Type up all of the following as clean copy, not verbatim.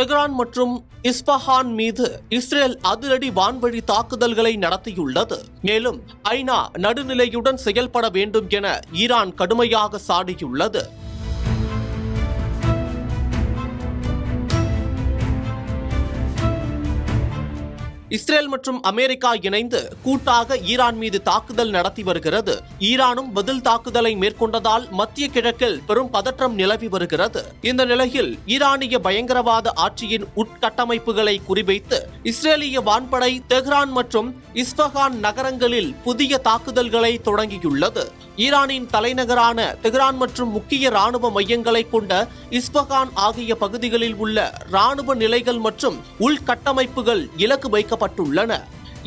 Tehran மற்றும் Isfahan மீது Israel அதிரடி வான்வழி தாக்குதல்களை நடத்தியுள்ளது. மேலும் ஐநா நடுநிலையுடன் செயல்பட வேண்டும் என ஈரான் கடுமையாக சாடியுள்ளது. இஸ்ரேல் மற்றும் அமெரிக்கா இணைந்து கூட்டாக ஈரான் மீது தாக்குதல் நடத்தி வருகிறது. ஈரானும் பதில் தாக்குதலை மேற்கொண்டதால் மத்திய கிழக்கில் பெரும் பதற்றம் நிலவி வருகிறது. இந்த நிலையில் ஈரானிய பயங்கரவாத ஆட்சியின் உட்கட்டமைப்புகளை குறிவைத்து இஸ்ரேலிய வான்படை தெஹ்ரான் மற்றும் இஸ்பஹான் நகரங்களில் புதிய தாக்குதல்களை தொடங்கியுள்ளது. ஈரானின் தலைநகரான தெஹ்ரான் மற்றும் முக்கிய ராணுவ மையங்களை கொண்ட இஸ்பஹான் ஆகிய பகுதிகளில் உள்ள ராணுவ நிலைகள் மற்றும் உள்கட்டமைப்புகள் இலக்கு வைக்கப்பட்டுள்ளன.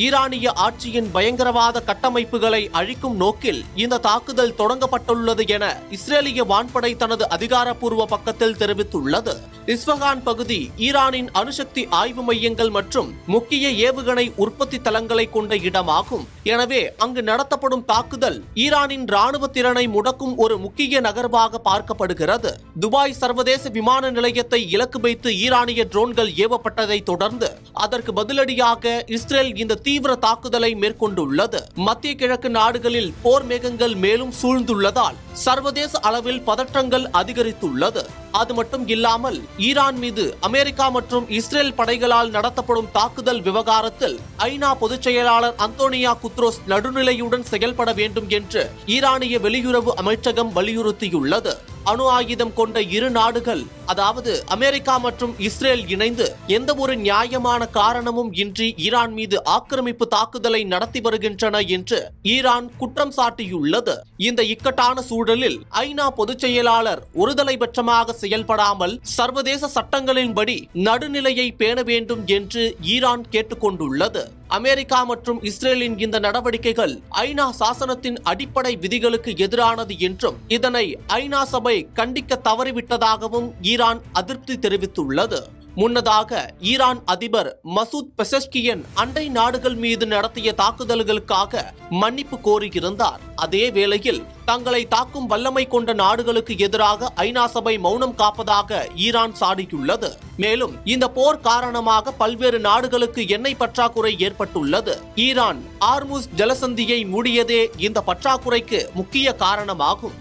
ஈரானிய ஆட்சியின் பயங்கரவாத கட்டமைப்புகளை அழிக்கும் நோக்கில் இந்த தாக்குதல் தொடங்கப்பட்டுள்ளது என இஸ்ரேலிய வான்படை தனது அதிகாரப்பூர்வ பக்கத்தில் தெரிவித்துள்ளது. இஸ்பஹான் பகுதி ஈரானின் அணுசக்தி ஆய்வு மையங்கள் மற்றும் முக்கிய ஏவுகணை உற்பத்தி தளங்களை கொண்ட இடமாகும். எனவே அங்கு நடத்தப்படும் தாக்குதல் ஈரானின் ராணுவ திறனை முடக்கும் ஒரு முக்கிய நகர்வாக பார்க்கப்படுகிறது. துபாய் சர்வதேச விமான நிலையத்தை இலக்கு வைத்து ஈரானிய ட்ரோன்கள் ஏவப்பட்டதை தொடர்ந்து அதற்கு பதிலடியாக இஸ்ரேல் இந்த தீவிர தாக்குதலை மேற்கொண்டுள்ளது. மத்திய கிழக்கு நாடுகளில் போர் மேகங்கள் மேலும் சூழ்ந்துள்ளதால் சர்வதேச அளவில் பதற்றங்கள் அதிகரித்துள்ளது. அது மட்டும் இல்லாமல் ஈரான் மீது அமெரிக்கா மற்றும் இஸ்ரேல் படைகளால் நடத்தப்படும் தாக்குதல் விவகாரத்தில் ஐநா பொதுச் செயலாளர் அந்தோனியா குத்ரோஸ் நடுநிலையுடன் செயல்பட வேண்டும் என்று ஈரானிய வெளியுறவு அமைச்சகம் வலியுறுத்தியுள்ளது. அணு ஆயுதம் கொண்ட இரு நாடுகள், அதாவது அமெரிக்கா மற்றும் இஸ்ரேல் இணைந்து எந்த ஒரு நியாயமான காரணமும் இன்றி ஈரான் மீது ஆக்கிரமிப்பு தாக்குதலை நடத்தி வருகின்றன என்று ஈரான் குற்றம் சாட்டியுள்ளது. இந்த இக்கட்டான சூழலில் ஐநா பொதுச் செயலாளர் ஒருதலைபட்சமாக செயல்படாமல் சர்வதேச சட்டங்களின்படி நடுநிலையை பேண வேண்டும் என்று ஈரான் கேட்டுக்கொண்டுள்ளது. அமெரிக்கா மற்றும் இஸ்ரேலின் இந்த நடவடிக்கைகள் ஐநா சாசனத்தின் அடிப்படை விதிகளுக்கு எதிரானது என்றும் இதனை ஐநா சபை கண்டிக்க தவறிவிட்டதாகவும் ஈரான் அதிருப்தி தெரிவித்துள்ளது. முன்னதாக ஈரான் அதிபர் மசூத் பெசஷ்கியன் அண்டை நாடுகள் மீது நடத்திய தாக்குதல்களுக்காக மன்னிப்பு கோரியிருந்தார். அதே வேளையில் தங்களை தாக்கும் வல்லமை கொண்ட நாடுகளுக்கு எதிராக ஐநா சபை மௌனம் காப்பதாக ஈரான் சாடியுள்ளது. மேலும் இந்த போர் காரணமாக பல்வேறு நாடுகளுக்கு எண்ணெய் பற்றாக்குறை ஏற்பட்டுள்ளது. ஈரான் ஆர்முஸ் ஜலசந்தியை மூடியதே இந்த பற்றாக்குறைக்கு முக்கிய காரணமாகும்.